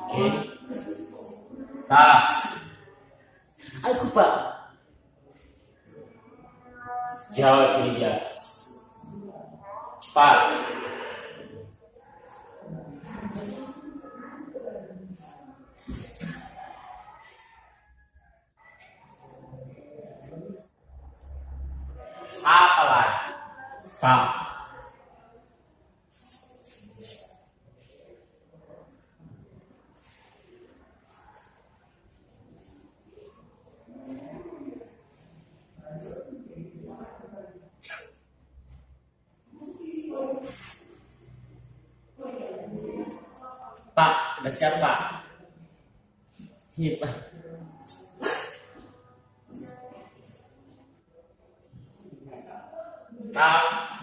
Oke. Taf. Aku Pak. Jawab ini dia. Cepat. Apa lagi? Pak. Pak, udah siap Pak? Iya Pak. Taf.